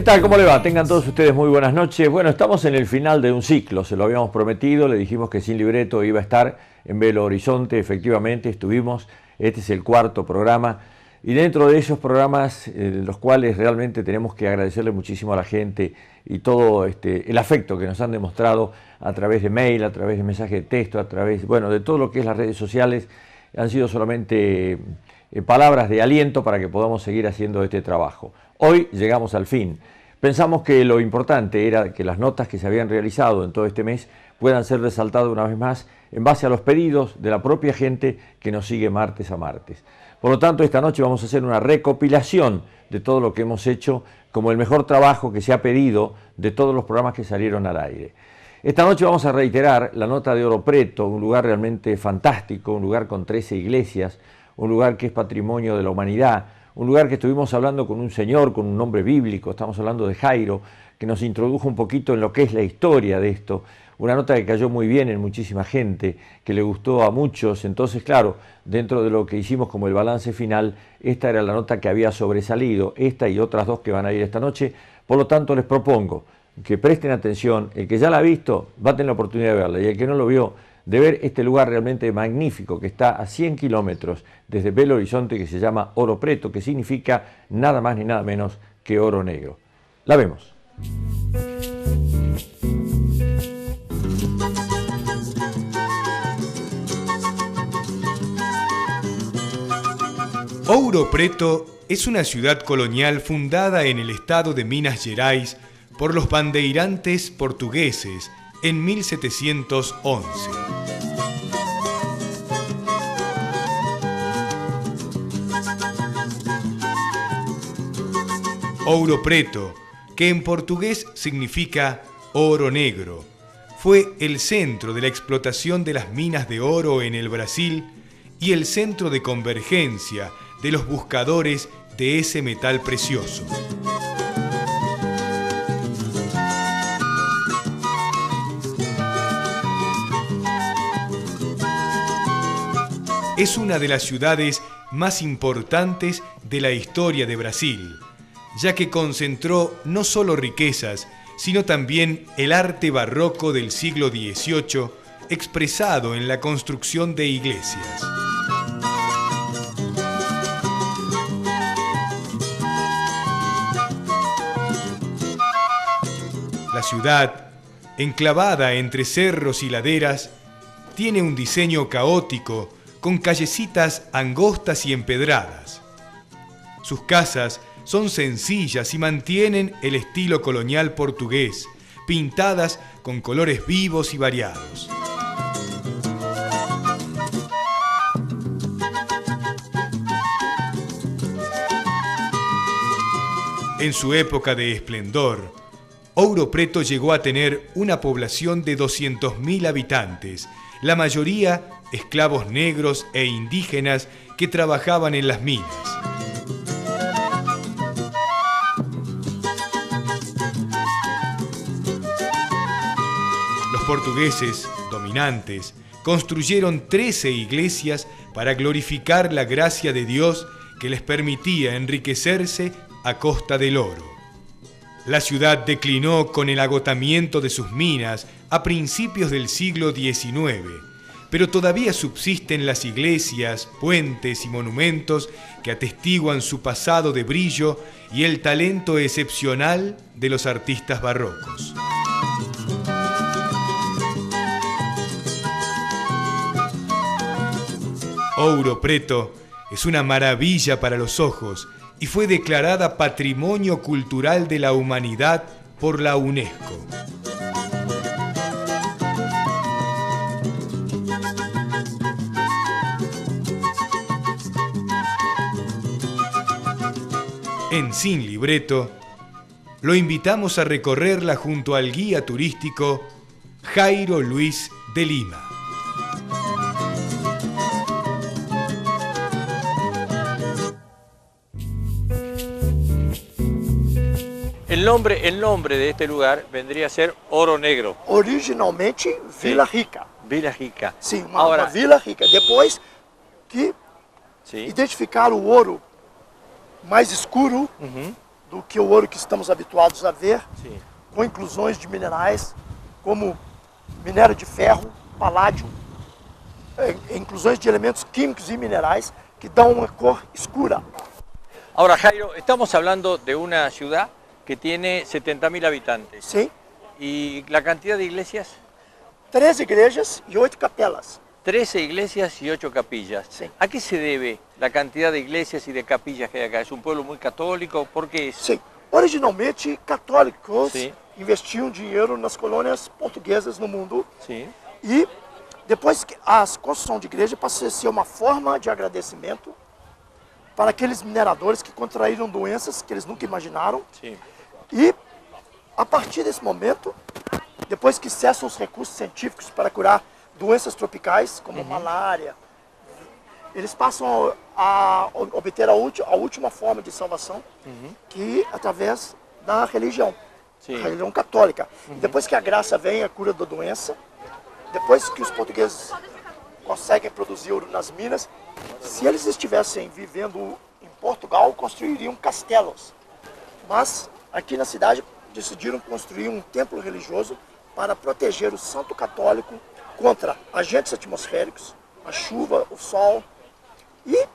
¿Qué tal? ¿Cómo le va? Tengan todos ustedes muy buenas noches. Bueno, estamos en el final de un ciclo, se lo habíamos prometido, le dijimos que Sin Libreto iba a estar en Belo Horizonte, efectivamente estuvimos, este es el cuarto programa, y dentro de esos programas, los cuales realmente tenemos que agradecerle muchísimo a la gente y todo el afecto que nos han demostrado a través de mail, a través de mensaje de texto, a través, bueno, de todo lo que es las redes sociales, han sido solamente palabras de aliento para que podamos seguir haciendo este trabajo. Hoy llegamos al fin. Pensamos que lo importante era que las notas que se habían realizado en todo este mes puedan ser resaltadas una vez más en base a los pedidos de la propia gente que nos sigue martes a martes. Por lo tanto, esta noche vamos a hacer una recopilación de todo lo que hemos hecho como el mejor trabajo que se ha pedido de todos los programas que salieron al aire. Esta noche vamos a reiterar la nota de Oro Preto, un lugar realmente fantástico, un lugar con 13 iglesias, un lugar que es patrimonio de la humanidad, un lugar que estuvimos hablando con un señor, con un nombre bíblico, estamos hablando de Jairo, que nos introdujo un poquito en lo que es la historia de esto, una nota que cayó muy bien en muchísima gente, que le gustó a muchos, entonces claro, dentro de lo que hicimos como el balance final, esta era la nota que había sobresalido, esta y otras dos que van a ir esta noche, por lo tanto les propongo que presten atención, el que ya la ha visto va a tener la oportunidad de verla, y el que no lo vio, de ver este lugar realmente magnífico que está a 100 kilómetros desde Belo Horizonte, que se llama Oro Preto, que significa nada más ni nada menos que oro negro. La vemos. Ouro Preto es una ciudad colonial fundada en el estado de Minas Gerais por los bandeirantes portugueses en 1711. Ouro Preto, que en portugués significa oro negro, fue el centro de la explotación de las minas de oro en el Brasil y el centro de convergencia de los buscadores de ese metal precioso. Es una de las ciudades más importantes de la historia de Brasil, ya que concentró no solo riquezas, sino también el arte barroco del siglo XVIII, expresado en la construcción de iglesias. La ciudad, enclavada entre cerros y laderas, tiene un diseño caótico, con callecitas angostas y empedradas. Sus casas son sencillas y mantienen el estilo colonial portugués, pintadas con colores vivos y variados. En su época de esplendor, Ouro Preto llegó a tener una población de 200.000 habitantes, la mayoría esclavos negros e indígenas que trabajaban en las minas. Los portugueses, dominantes, construyeron 13 iglesias para glorificar la gracia de Dios que les permitía enriquecerse a costa del oro. La ciudad declinó con el agotamiento de sus minas a principios del siglo XIX, pero todavía subsisten las iglesias, puentes y monumentos que atestiguan su pasado de brillo y el talento excepcional de los artistas barrocos. Ouro Preto es una maravilla para los ojos y fue declarada Patrimonio Cultural de la Humanidad por la UNESCO. En Sin Libreto, lo invitamos a recorrerla junto al guía turístico Jairo Luis de Lima. El nombre de este lugar vendría a ser Oro Negro. Originalmente, Vila Rica. Vila Rica. Sim, uma Vila Rica. Depois que identificaram o ouro mais escuro do que o ouro que estamos habituados a ver, Sí. com inclusões de minerais como minério de ferro, paládio, inclusões de elementos químicos e minerais que dão uma cor escura. Ahora, Jairo, estamos hablando de una ciudad que tiene 70.000 habitantes. Sim, ¿Y la cantidad de iglesias? 13 igrejas e 8 capelas. 13 iglesias y 8 capillas. Sí. ¿A qué se debe la cantidad de iglesias y de capillas que hay acá? ¿Es un pueblo muy católico? ¿Por qué es? Sim, originalmente católicos Sim. investiam dinheiro nas colônias portuguesas no mundo Sí. e depois que a construção de igreja passou a ser uma forma de agradecimento para aqueles mineradores que contraíram doenças que eles nunca imaginaram. Sí. E a partir desse momento, depois que cessam os recursos científicos para curar doenças tropicais, como malária, eles passam a obter a última forma de salvação, que é através da religião, Sim. a religião católica. E depois que a graça vem, a cura da doença, depois que os portugueses conseguem produzir ouro nas minas, se eles estivessem vivendo em Portugal, construiriam castelos. Mas aqui na cidade decidiram construir um templo religioso para proteger o santo católico contra agentes atmosféricos, a chuva, o sol. E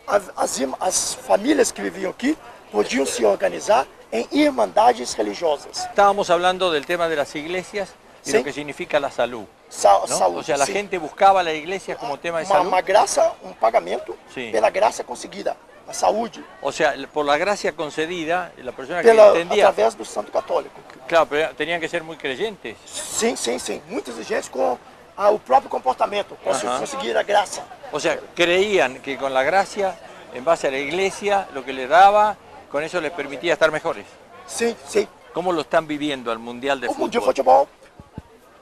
as famílias que viviam aqui podiam se organizar em irmandades religiosas. Estábamos hablando del tema de las iglesias y Sí. lo que significa la salud, ¿no? Saúde, O sea, la sim. gente buscaba la iglesia como tema de salud. Uma graça, um pagamento Sim. pela graça conseguida, a saúde, O sea, por la gracia concedida, la persona que pela, entendía, através do santo católico. claro, pero tenían que ser muy creyentes. Sim, sim, sim. Muito exigentes com o próprio comportamento, para Aham. conseguir a graça. O sea, creían que con la gracia, en base a la iglesia, lo que les daba, con eso les permitía estar mejores. Sim, sim. ¿Cómo lo están viviendo al Mundial de O Mundial de Fútbol? Futebol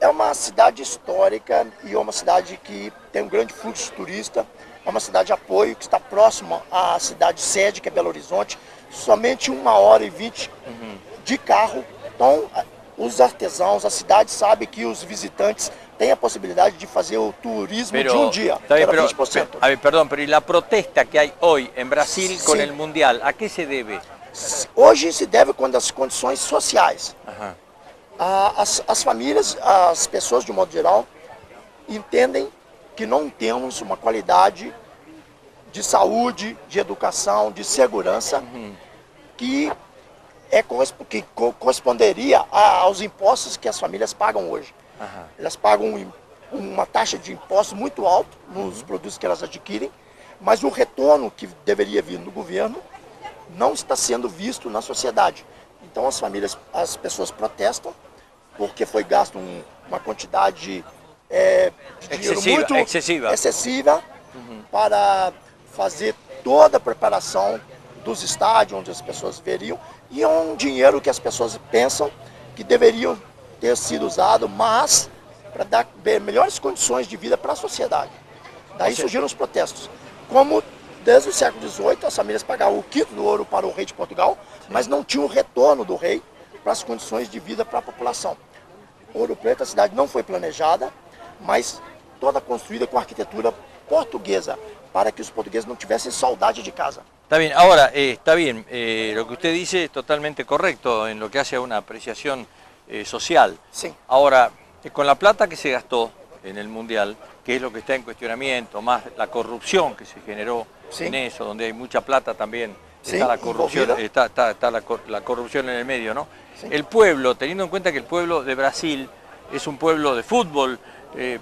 é uma cidade histórica e é uma cidade que tem um grande fluxo de turista. É uma cidade de apoio que está próxima à cidade sede, que é Belo Horizonte. Somente 1h20 de carro. Então, os artesãos, a cidade sabe que os visitantes têm a possibilidade de fazer o turismo de um dia, está que bien, era pero, 20%. a ver, perdón, pero ¿y la protesta que hay hoy en Brasil con Sí. el Mundial, a qué se debe? Hoje se deve quando as condições sociais. Ajá. As famílias, as pessoas de um modo geral, entendem que não temos uma qualidade de saúde, de educação, de segurança que corresponderia aos impostos que as famílias pagam hoje. Ajá. Elas pagam uma taxa de imposto muito alta nos produtos que elas adquirem, mas o retorno que deveria vir do governo não está sendo visto na sociedade. Então as pessoas protestam porque foi gasto uma quantidade de dinheiro muito excessiva para fazer toda a preparação dos estádios onde as pessoas veriam, e é um dinheiro que as pessoas pensam que deveriam ter sido usado, mas para dar melhores condições de vida para a sociedade. Daí surgiram os protestos. Como desde o século XVIII as famílias pagavam o quinto do ouro para o rei de Portugal, mas não tinham o retorno do rei para as condições de vida para a população. Ouro Preto, a cidade não foi planejada, mas toda construída com arquitetura portuguesa, para que os portugueses não tivessem saudade de casa. Está bien, ahora, está bien, lo que usted dice es totalmente correcto en lo que hace a una apreciación social. Sim. Ahora, con la plata que se gastó en el Mundial, que es lo que está en cuestionamiento, más la corrupción que se generó Sí. en eso, donde hay mucha plata también, Sí, está la corrupción, envolvida. está la corrupción en el medio, ¿no? Sí. El pueblo, teniendo en cuenta que el pueblo de Brasil es un pueblo de fútbol,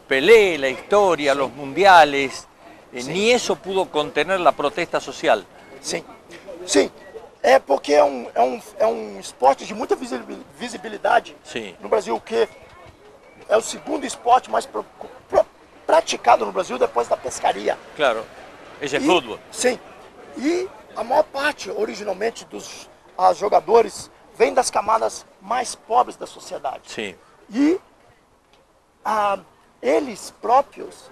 Pelé, la historia, los mundiales, ni eso pudo contener la protesta social. Sim, sim. É porque é um esporte de muita visibilidade Sim. no Brasil, que é o segundo esporte mais praticado no Brasil depois da pescaria. Claro, ese es fútbol. Sim. E a maior parte, originalmente, dos jogadores vem das camadas mais pobres da sociedade. Sí. E eles próprios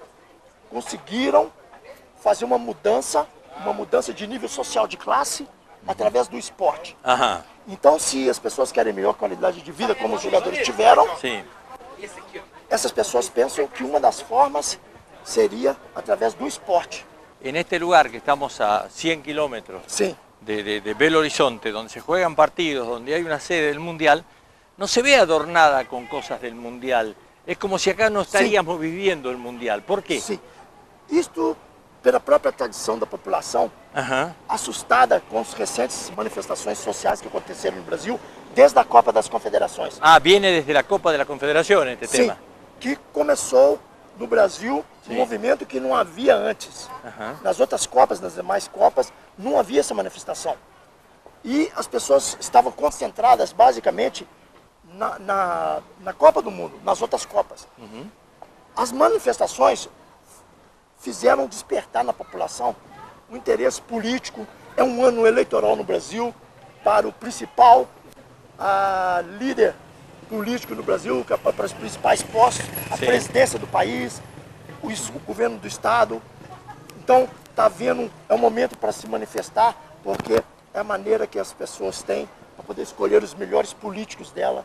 conseguiram fazer uma mudança de nível social, de classe, através do esporte. Ajá, Então, se as pessoas querem melhor qualidade de vida, como os jogadores tiveram, sí. essas pessoas pensam que uma das formas seria através do esporte. En este lugar que estamos a 100 kilómetros Sim, de Belo Horizonte, donde se juegan partidos, donde hay una sede del Mundial, no se ve adornada con cosas del Mundial. Es como si acá no estaríamos viviendo el Mundial. ¿Por quê? Sim. Isto, pela própria tradição da população, assustada com as recentes manifestações sociais que aconteceram no Brasil, desde a Copa das Confederações. Ah, viene desde la Copa de la Confederación este tema. Que começou no Brasil um movimento que não havia antes. Nas outras Copas, nas demais Copas, não havia essa manifestação. E as pessoas estavam concentradas basicamente na Copa do Mundo, nas outras Copas. As manifestações fizeram despertar na população um interesse político. É um ano eleitoral no Brasil para o principal líder político no Brasil, para os principais postos, a presidência do país, o governo do estado. Então, está vendo, é um momento para se manifestar, porque é a maneira que as pessoas têm para poder escolher os melhores políticos dela.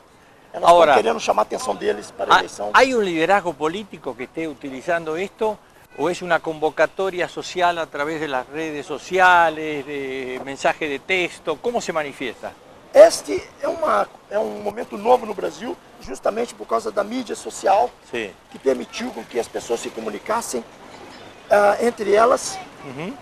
Elas estão querendo chamar a atenção deles para a eleição. ¿Hay un liderazgo político que esté utilizando esto o es una convocatoria social a través de las redes sociales, de mensaje de texto? ¿Cómo se manifiesta? Este é um momento novo no Brasil, justamente por causa da mídia social, que permitiu com que as pessoas se comunicassem entre elas,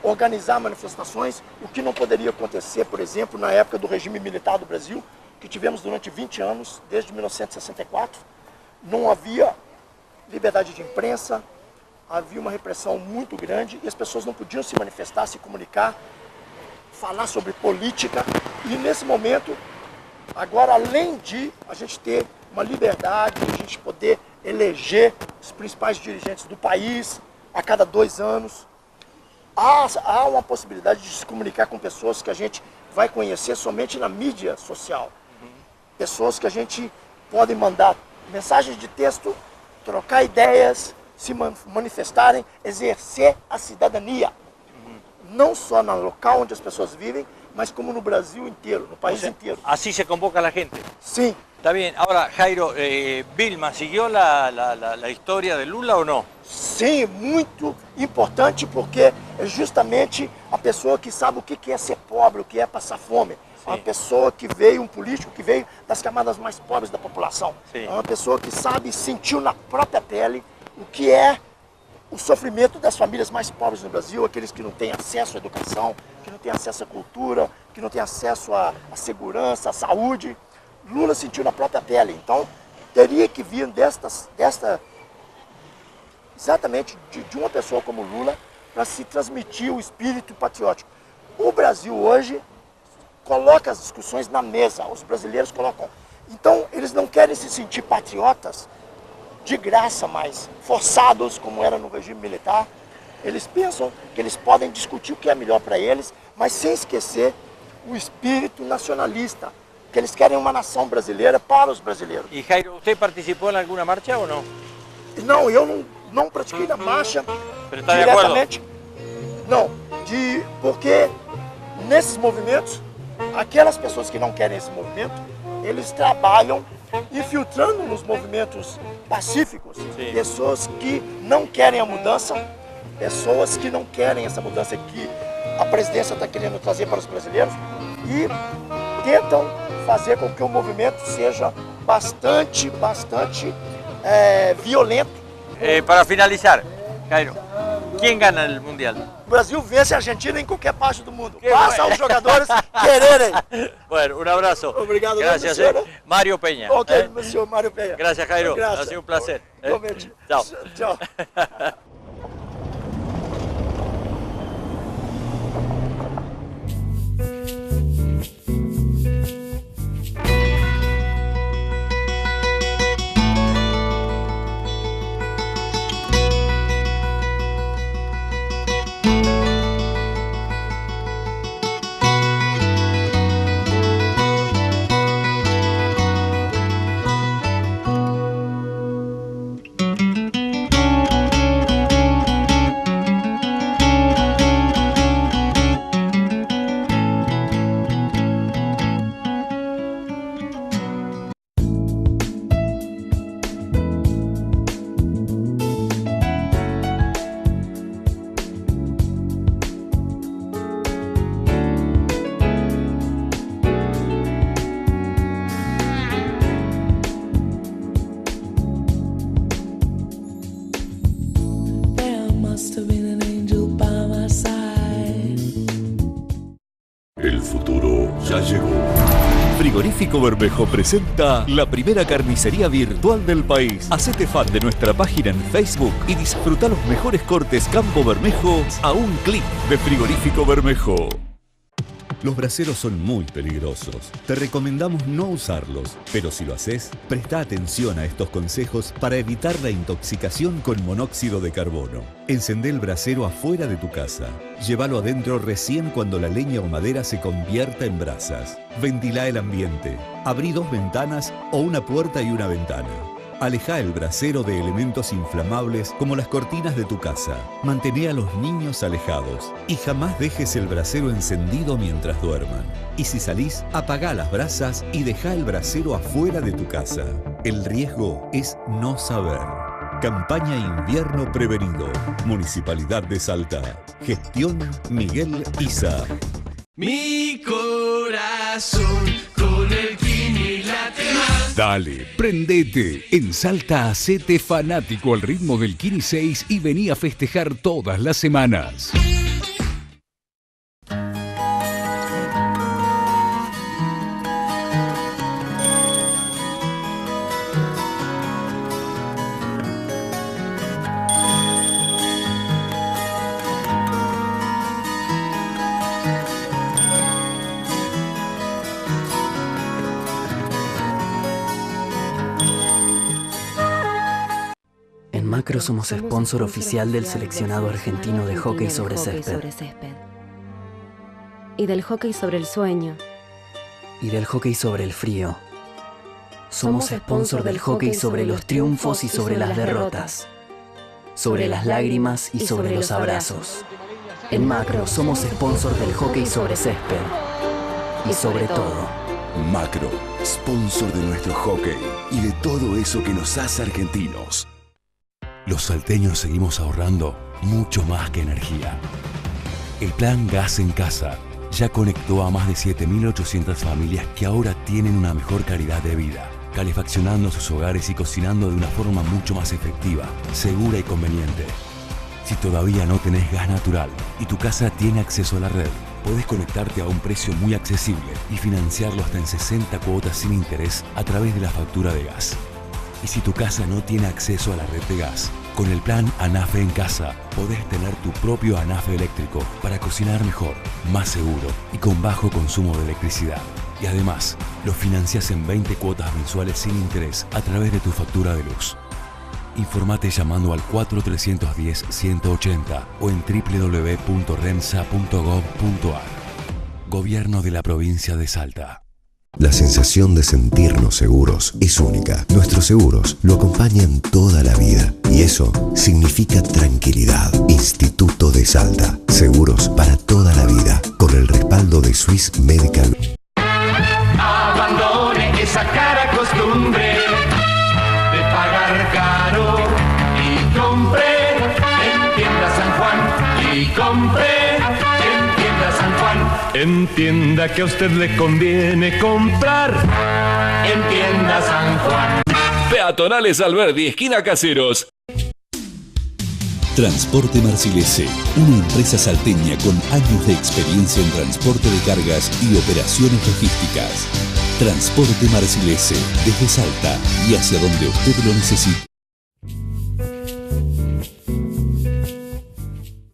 organizar manifestações, o que não poderia acontecer, por exemplo, na época do regime militar do Brasil, que tivemos durante 20 anos, desde 1964. Não havia liberdade de imprensa, havia uma repressão muito grande e as pessoas não podiam se manifestar, se comunicar, falar sobre política. E nesse momento, agora, além de a gente ter uma liberdade, a gente poder eleger os principais dirigentes do país a cada 2 anos, há uma possibilidade de se comunicar com pessoas que a gente vai conhecer somente na mídia social. Pessoas que a gente pode mandar mensagens de texto, trocar ideias, se manifestarem, exercer a cidadania. Não só no local onde as pessoas vivem, mas como no Brasil inteiro, no país inteiro. Así se convoca a la gente. Sim. Está bien. Ahora, Jairo, Vilma, ¿siguió la historia de Lula ou não? Sim, muito importante, porque é justamente a pessoa que sabe o que é ser pobre, o que é passar fome. É uma pessoa que veio, um político que veio das camadas mais pobres da população. É uma pessoa que sabe, sentiu na própria pele o que é o sofrimento das famílias mais pobres no Brasil, aqueles que não têm acesso à educação, que não têm acesso à cultura, que não têm acesso à segurança, à saúde. Lula sentiu na própria pele. Então, teria que vir exatamente de uma pessoa como Lula para se transmitir o espírito patriótico. O Brasil hoje coloca as discussões na mesa, os brasileiros colocam. Então, eles não querem se sentir patriotas de graça, mas forçados, como era no regime militar. Eles pensam que eles podem discutir o que é melhor para eles, mas sem esquecer o espírito nacionalista, que eles querem uma nação brasileira para os brasileiros. E Jairo, você participou em alguma marcha ou não? Não, eu não pratiquei na marcha está diretamente. Não, porque nesses movimentos, aquelas pessoas que não querem esse movimento, eles trabalham infiltrando nos movimentos pacíficos. Pessoas que não querem a mudança, pessoas que não querem essa mudança que a presidência está querendo trazer para os brasileiros e tentam fazer com que o movimento seja bastante violento. Para finalizar, Jairo, quem ganha o Mundial? O Brasil vence a Argentina em qualquer parte do mundo. Basta os jogadores quererem. Bueno, un abrazo. Obrigado. Gracias, Mario Peña. Ok, senhor Mário Peña. Gracias, Jairo. Gracias. Ha sido un placer. Chao. Chao. Frigorífico Bermejo presenta la primera carnicería virtual del país. Hacete fan de nuestra página en Facebook y disfruta los mejores cortes Campo Bermejo a un clic de Frigorífico Bermejo. Los braseros son muy peligrosos. Te recomendamos no usarlos, pero si lo haces, presta atención a estos consejos para evitar la intoxicación con monóxido de carbono. Encendé el brasero afuera de tu casa. Llévalo adentro recién cuando la leña o madera se convierta en brasas. Ventilá el ambiente. Abrí 2 ventanas o una puerta y una ventana. Alejá el brasero de elementos inflamables como las cortinas de tu casa. Mantené a los niños alejados y jamás dejes el brasero encendido mientras duerman. Y si salís, apagá las brasas y dejá el brasero afuera de tu casa. El riesgo es no saber. Campaña Invierno Prevenido. Municipalidad de Salta. Gestión Miguel Isa. Mi corazón con el Kini late más. Dale, prendete. En Salta, hacete fanático al ritmo del Kini 6 y vení a festejar todas las semanas. Macro somos sponsor oficial del seleccionado argentino de hockey sobre césped. Y del hockey sobre el sueño. Y del hockey sobre el frío. Somos sponsor del hockey sobre los triunfos y sobre las derrotas. Sobre las lágrimas y sobre los abrazos. En Macro somos sponsor del hockey sobre césped. Y sobre todo. Macro, sponsor de nuestro hockey y de todo eso que nos hace argentinos. Los salteños seguimos ahorrando mucho más que energía. El plan Gas en Casa ya conectó a más de 7.800 familias que ahora tienen una mejor calidad de vida, calefaccionando sus hogares y cocinando de una forma mucho más efectiva, segura y conveniente. Si todavía no tenés gas natural y tu casa tiene acceso a la red, podés conectarte a un precio muy accesible y financiarlo hasta en 60 cuotas sin interés a través de la factura de gas. Y si tu casa no tiene acceso a la red de gas, con el plan ANAFE en Casa podés tener tu propio ANAFE eléctrico para cocinar mejor, más seguro y con bajo consumo de electricidad. Y además, lo financias en 20 cuotas mensuales sin interés a través de tu factura de luz. Informate llamando al 4310-180 o en www.remsa.gov.ar. Gobierno de la provincia de Salta. La sensación de sentirnos seguros es única. Nuestros seguros lo acompañan toda la vida y eso significa tranquilidad. Instituto de Salta. Seguros para toda la vida con el respaldo de Swiss Medical. Abandone esa cara costumbre de pagar caro y compre en Tienda San Juan y compre. Entienda que a usted le conviene comprar en Tienda San Juan. Peatonales Alberdi, esquina Caseros. Transporte Marcilese, una empresa salteña con años de experiencia en transporte de cargas y operaciones logísticas. Transporte Marcilese, desde Salta y hacia donde usted lo necesite.